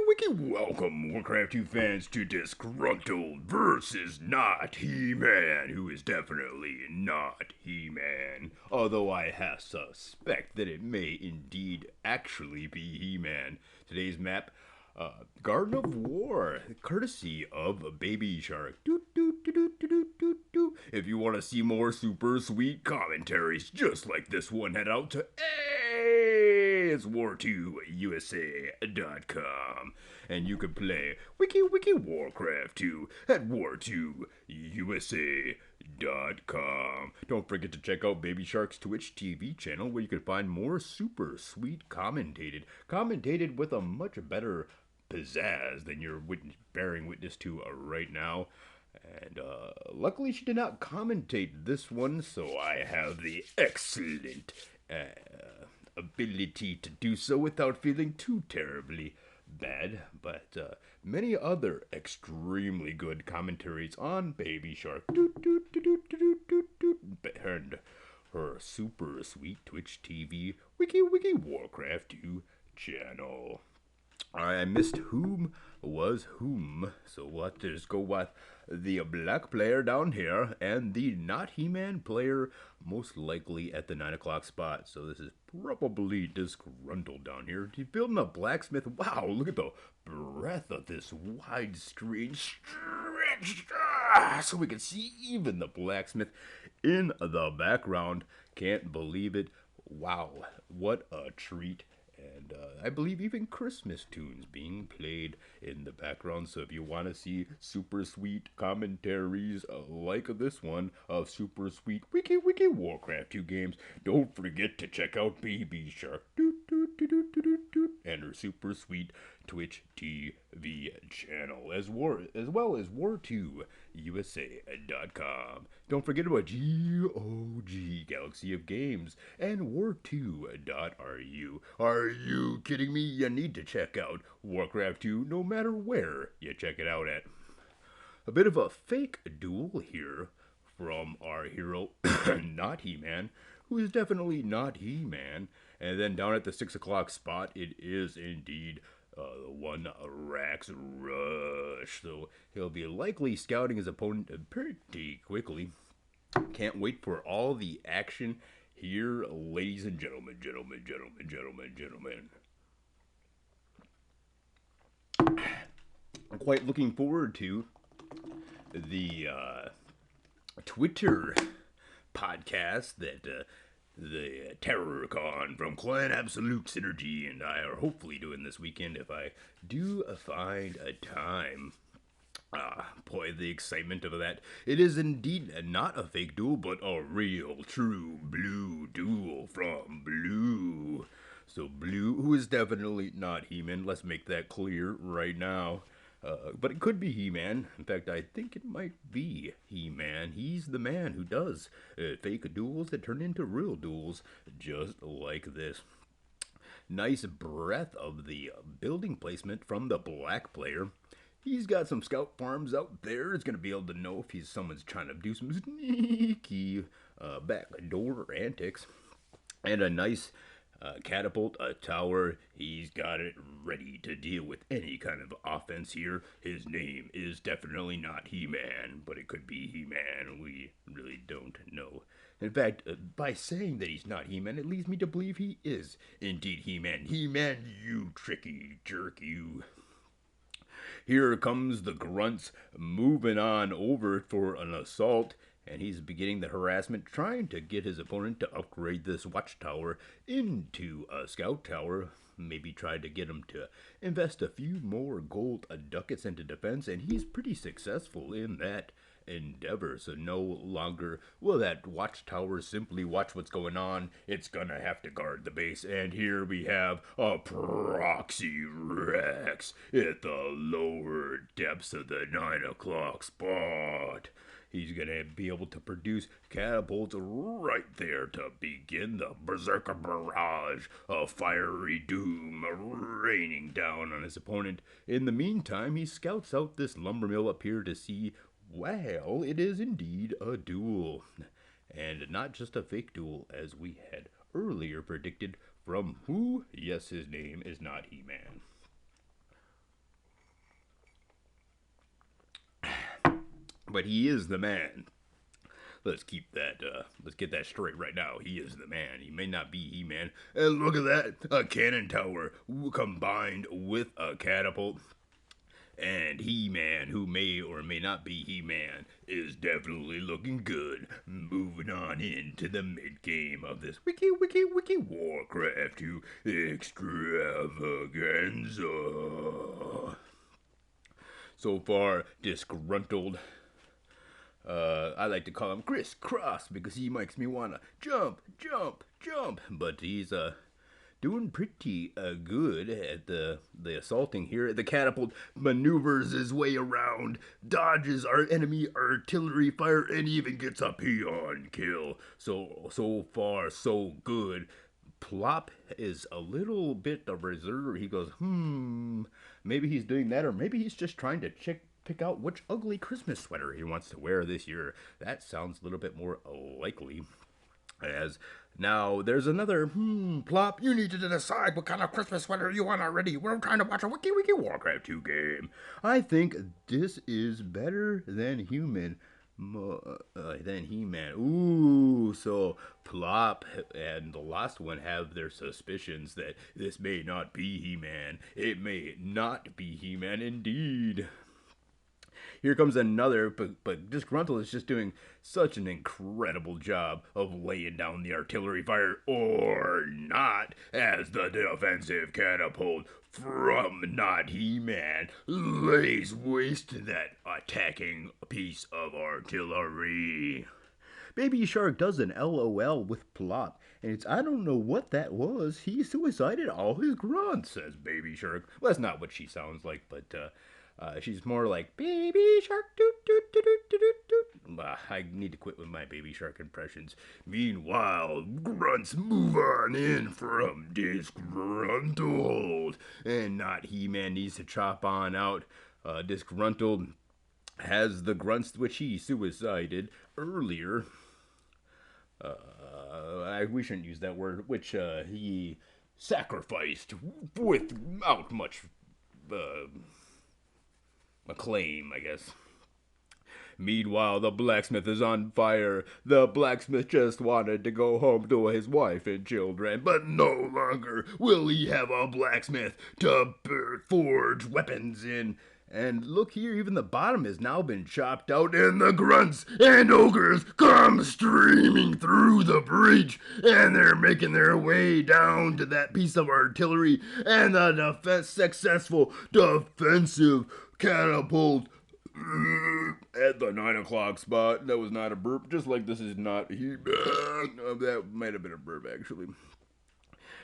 Wiki, welcome, Warcraft 2 fans, to Disgruntled versus not He-Man, who is definitely not He-Man. Although I have suspect that it may indeed actually be He-Man. Today's map, Garden of War, courtesy of Baby Shark. If you want to see more super sweet commentaries just like this one, head out to it's war2usa.com, and you can play Wiki Warcraft 2 at war2usa.com. Don't forget to check out Baby Shark's Twitch TV channel, where you can find more super sweet commentated with a much better pizzazz than you're bearing witness to right now. And luckily she did not commentate this one, so I have the excellent ability to do so without feeling too terribly bad. But many other extremely good commentaries on Baby Shark and her super sweet Twitch TV Wiki Warcraft 2 channel. I missed whom was whom, so we'll just go with the black player down here and the not He-Man player most likely at the 9 o'clock spot. So this is probably Disgruntled down here. He's building a blacksmith. Wow, look at the breadth of this widescreen stretch, so we can see even the blacksmith in the background. Can't believe it. Wow, what a treat. And I believe even Christmas tunes being played in the background. So if you want to see super sweet commentaries like this one of super sweet Wiki Warcraft 2 games, don't forget to check out Baby Shark and her super sweet Twitch TV channel, as well as war2usa.com. Don't forget about GOG, Galaxy of Games, and war2.ru. Are you kidding me? You need to check out Warcraft 2 no matter where you check it out at. A bit of a fake duel here from our hero, not He-Man, who is definitely not He-Man. And then down at the 6 o'clock spot, it is indeed one Rax Rush. So he'll be likely scouting his opponent pretty quickly. Can't wait for all the action here, ladies and gentlemen. I'm quite looking forward to the Twitter podcast that the TerrorCon from Clan Absolute Synergy and I are hopefully doing this weekend if I do find a time. Boy, the excitement of that. It is indeed not a fake duel, but a real, true blue duel from Blue. So Blue, who is definitely not He-Man, let's make that clear right now. But it could be He-Man. In fact, I think it might be He-Man. He's the man who does fake duels that turn into real duels, just like this. Nice breadth of the building placement from the black player. He's got some scout farms out there. He's going to be able to know if someone's trying to do some sneaky backdoor antics. And a nice catapult, a tower. He's got it ready to deal with any kind of offense here. His name is definitely not He-Man, but it could be He-Man. We really don't know. In fact, by saying that he's not He-Man, it leads me to believe he is indeed He-Man. He-Man, you tricky jerk, you. Here comes the grunts moving on over for an assault, and he's beginning the harassment, trying to get his opponent to upgrade this watchtower into a scout tower. Maybe try to get him to invest a few more gold ducats into defense, and he's pretty successful in that endeavor. So no longer will that watchtower simply watch what's going on. It's gonna have to guard the base. And here we have a proxy Rex at the lower depths of the 9 o'clock spot. He's gonna be able to produce catapults right there to begin the berserker barrage of fiery doom raining down on his opponent. In the meantime, he scouts out this lumber mill up here to see, well, it is indeed a duel. And not just a fake duel, as we had earlier predicted from who? Yes, his name is not He-Man. but he is the man. Let's keep that. Let's get that straight right now. He is the man. He may not be He-Man. And look at that, a cannon tower combined with a catapult. And He-Man, who may or may not be He-Man, is definitely looking good. Moving on into the mid-game of this wiki Warcraft 2 extravaganza. So far, disgruntled. I like to call him Chris Cross because he makes me wanna jump. But he's doing pretty good at the assaulting here. The catapult maneuvers his way around, dodges our enemy artillery fire, and even gets a peon kill. So far, so good. Plop is a little bit of reserve. He goes, maybe he's doing that, or maybe he's just trying to pick out which ugly Christmas sweater he wants to wear this year. That sounds a little bit more likely. As now, there's another, Plop, you need to decide what kind of Christmas sweater you want already. We're trying to watch a wiki Warcraft 2 game. I think this is better than He-Man. Ooh, so Plop and the last one have their suspicions that this may not be He-Man. It may not be He-Man indeed. Here comes another, but Disgruntled is just doing such an incredible job of laying down the artillery fire, or not, as the defensive catapult from Not He-Man lays waste to that attacking piece of artillery. Baby Shark does an LOL with Plop, and it's, I don't know what that was. He suicided all his grunts, says Baby Shark. Well, that's not what she sounds like, but she's more like Baby Shark, doot doot doot doot doot doot. I need to quit with my Baby Shark impressions. Meanwhile, grunts move on in from Disgruntled, and Not He-Man needs to chop on out. Disgruntled has the grunts which he suicided earlier. We shouldn't use that word, which he sacrificed without much acclaim, I guess. Meanwhile, the blacksmith is on fire. The blacksmith just wanted to go home to his wife and children, but no longer will he have a blacksmith to forge weapons in. And look here, even the bottom has now been chopped out, and the grunts and ogres come streaming through the breach, and they're making their way down to that piece of artillery, and the successful defensive catapult at the 9 o'clock spot. That was not a burp, just like this is not that might have been a burp, actually.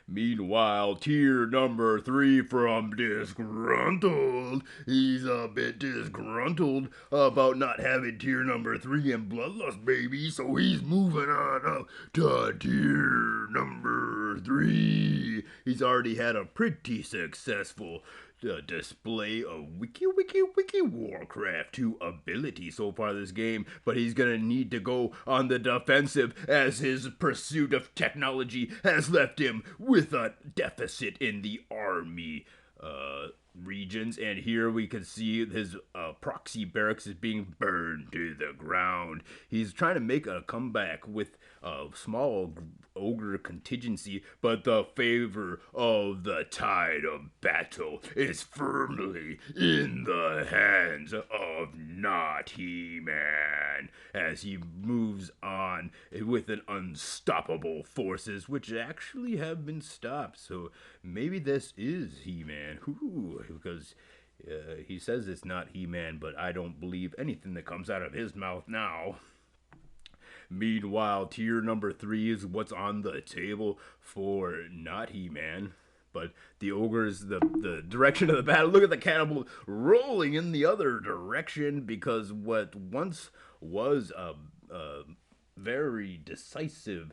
Meanwhile, tier number 3 from Disgruntled. He's a bit disgruntled about not having tier number 3 in Bloodlust, baby, so he's moving on up to tier number 3. He's already had a pretty successful display of wiki Warcraft 2 ability so far this game, but he's gonna need to go on the defensive as his pursuit of technology has left him with a deficit in the army regions, and here we can see his proxy barracks is being burned to the ground. He's trying to make a comeback with a small ogre contingency, but the favor of the tide of battle is firmly in the hands of Not He-Man as he moves on with an unstoppable forces which actually have been stopped. So maybe this is He-Man. Because he says it's not He-Man, but I don't believe anything that comes out of his mouth now. Meanwhile, tier number 3 is what's on the table for Not He-Man. But the ogres, the direction of the battle, look at the cannibal rolling in the other direction, because what once was a very decisive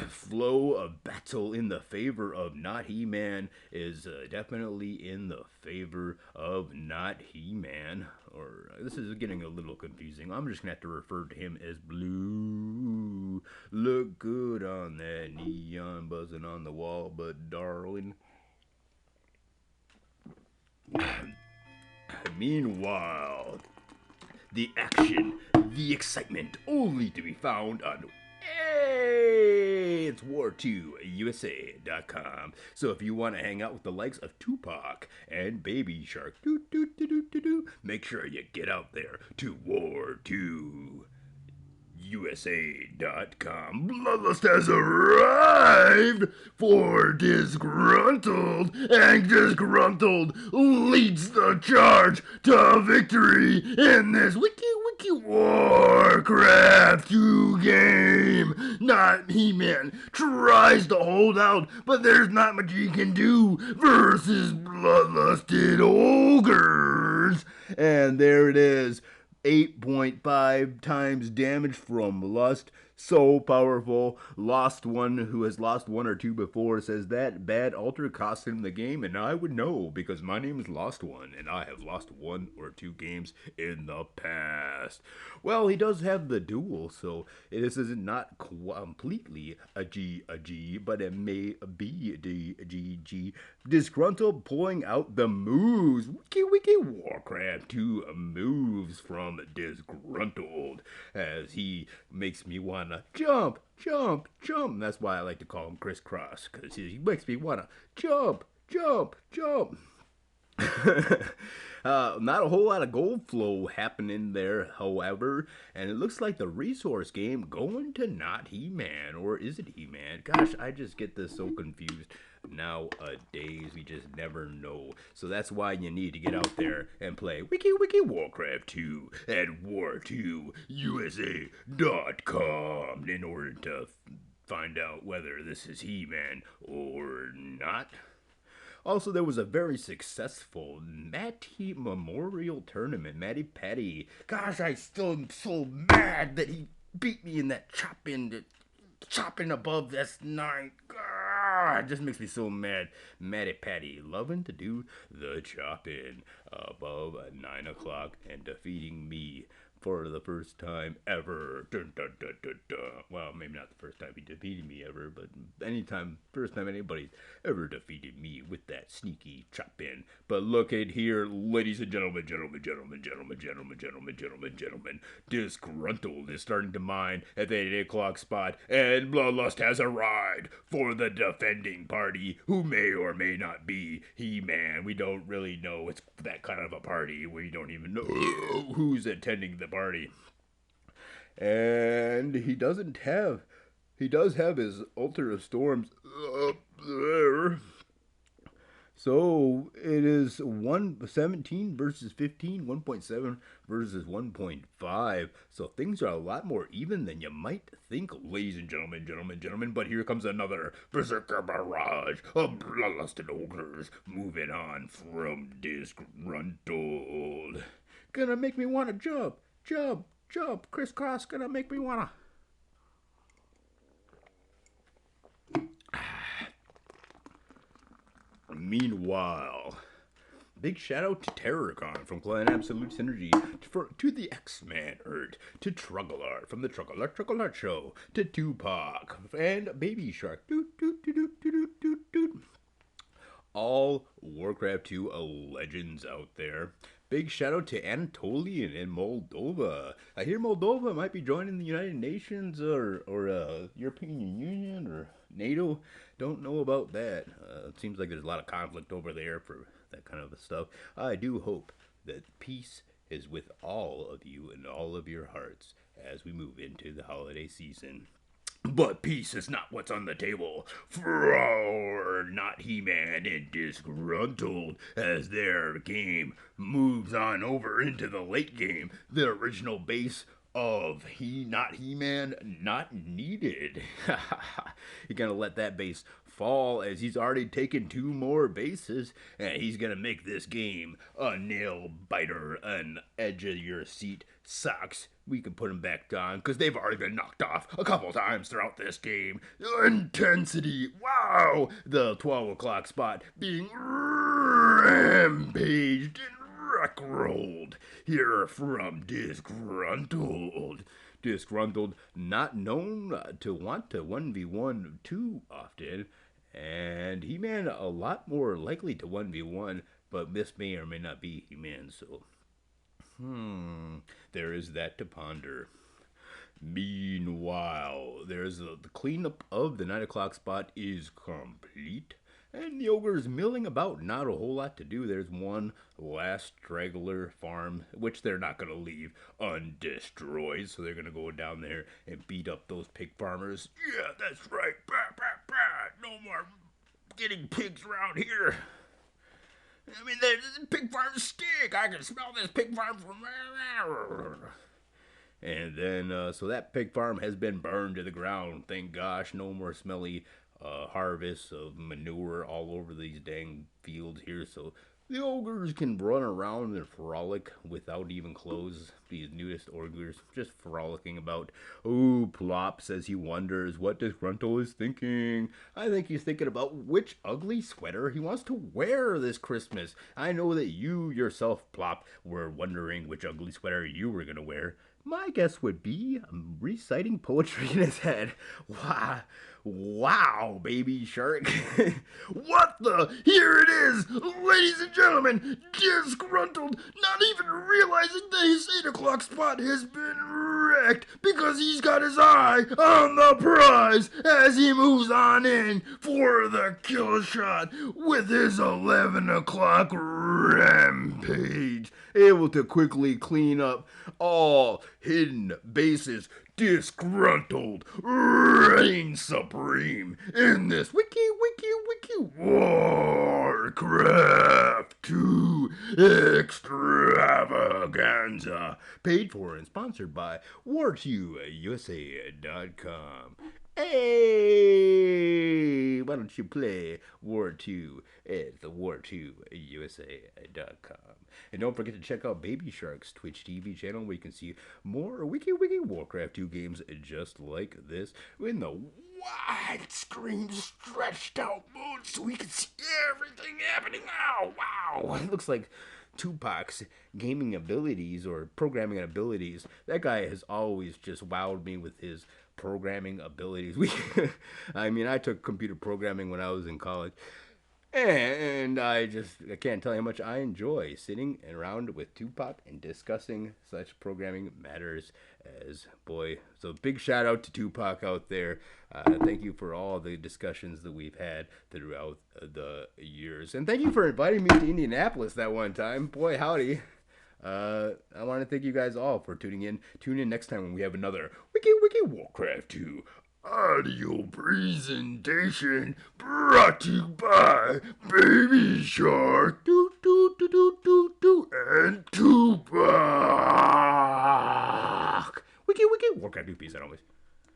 flow of battle in the favor of Not He-Man is definitely in the favor of Not He-Man. Or this is getting a little confusing. I'm just gonna have to refer to him as Blue. Look good on that neon buzzing on the wall, but darling. Meanwhile, the action, the excitement, only to be found on it's war2usa.com. So if you want to hang out with the likes of Tupac and Baby Shark, make sure you get out there to war2 USA.com. Bloodlust has arrived for Disgruntled, and Disgruntled leads the charge to victory in this wiki Warcraft 2 game. Not He-Man tries to hold out, but there's not much he can do versus bloodlusted ogres. And there it is. 8.5 times damage from Lust. So powerful. Lost one who has lost one or two before says that bad altar cost him the game, and I would know because my name is Lost One, and I have lost one or two games in the past. Well, he does have the duel, so this is not completely a G, but it may be a G. Disgruntled pulling out the moves. Wiki Warcraft 2 moves from Disgruntled as he makes me wanna jump. That's why I like to call him Crisscross, because he makes me wanna jump. Not a whole lot of gold flow happening there, however, and it looks like the resource game going to not He-Man, or is it He-Man? Gosh, I just get this so confused nowadays. We just never know. So that's why you need to get out there and play Wiki Warcraft 2 at war2usa.com in order to find out whether this is He-Man or not. Also, there was a very successful Matty Memorial Tournament. Matty Patty. Gosh, I still am so mad that he beat me in that chopping above S9. God, it just makes me so mad. Matty Patty loving to do the chopping above 9 o'clock and defeating me for the first time ever. Well, maybe not the first time he defeated me ever, but first time anybody's ever defeated me with that sneaky chop in. But look at here, ladies and gentlemen, Disgruntled is starting to mine at the 8 o'clock spot, and Bloodlust has arrived for the defending party, who may or may not be He-Man. We don't really know. It's that kind of a party. We don't even know who's attending the party. And he does have his Altar of Storms up there. So it is 117 versus 15, 1.7 versus 1.5. So things are a lot more even than you might think, ladies and gentlemen. But here comes another Berserker barrage of bloodlusted ogres moving on from Disgruntled. Gonna make me want to jump. Crisscross gonna make me wanna. Meanwhile, big shout out to Terrorcon from Clan Absolute Synergy, to the X-Man Ert, to Truggleart from the Truggleart Show, to Tupac and Baby Shark. All Warcraft 2 legends out there. Big shout out to Anatolian in Moldova. I hear Moldova might be joining the United Nations or European Union or NATO. Don't know about that. It seems like there's a lot of conflict over there for that kind of stuff. I do hope that peace is with all of you and all of your hearts as we move into the holiday season. But peace is not what's on the table for not He-Man and Disgruntled as their game moves on over into the late game. The original base of not He-Man not needed. You're gonna let that base fall as he's already taken 2 more bases, and he's gonna make this game a nail biter, an edge of your seat socks. We can put them back on because they've already been knocked off a couple times throughout this game. Intensity, wow! The 12 o'clock spot being rampaged and rolled here from Disgruntled. Disgruntled, not known to want to 1v1 too often, and He-Man a lot more likely to 1v1, but this may or may not be He-Man, so There is that to ponder. Meanwhile, the cleanup of the 9 o'clock spot is complete, and the ogre's milling about. Not a whole lot to do. There's one last straggler farm, which they're not going to leave undestroyed, so they're going to go down there and beat up those pig farmers. Yeah, that's right. Bah, bah, bah. No more getting pigs around here. I mean, the pig farms stink. I can smell this pig farm from there. And then, so that pig farm has been burned to the ground. Thank gosh, no more smelly harvests of manure all over these dang fields here. So the ogres can run around and frolic without even clothes. These nudist ogres just frolicking about. Oh, Plop says he wonders what Disgruntled is thinking. I think he's thinking about which ugly sweater he wants to wear this Christmas. I know that you yourself, Plop, were wondering which ugly sweater you were going to wear. My guess would be reciting poetry in his head. Wow, baby shark. What the? Here it is, ladies and gentlemen, Disgruntled, not even realizing that his 8 o'clock spot has been wrecked because he's got his eye on the prize as he moves on in for the kill shot with his 11 o'clock rampage, able to quickly clean up all hidden bases. Disgruntled reigns supreme in this wiki Warcraft 2 extravaganza, paid for and sponsored by war2usa.com. Hey, why don't you play War 2 at the war2usa.com. And don't forget to check out Baby Shark's Twitch TV channel, where you can see more wiki Warcraft 2 games just like this in the widescreen stretched out mode, so we can see everything happening now. Wow, it looks like Tupac's gaming abilities or programming abilities. That guy has always just wowed me with his programming abilities. I mean, I took computer programming when I was in college. And I can't tell you how much I enjoy sitting around with Tupac and discussing such programming matters as, boy. So big shout out to Tupac out there. Thank you for all the discussions that we've had throughout the years. And thank you for inviting me to Indianapolis that one time. Boy, howdy. I want to thank you guys all for tuning in. Tune in next time when we have another Wiki Warcraft 2 audio presentation brought to you by Baby Shark and Tupac. Wiki Warcraft 2. Peace out, always.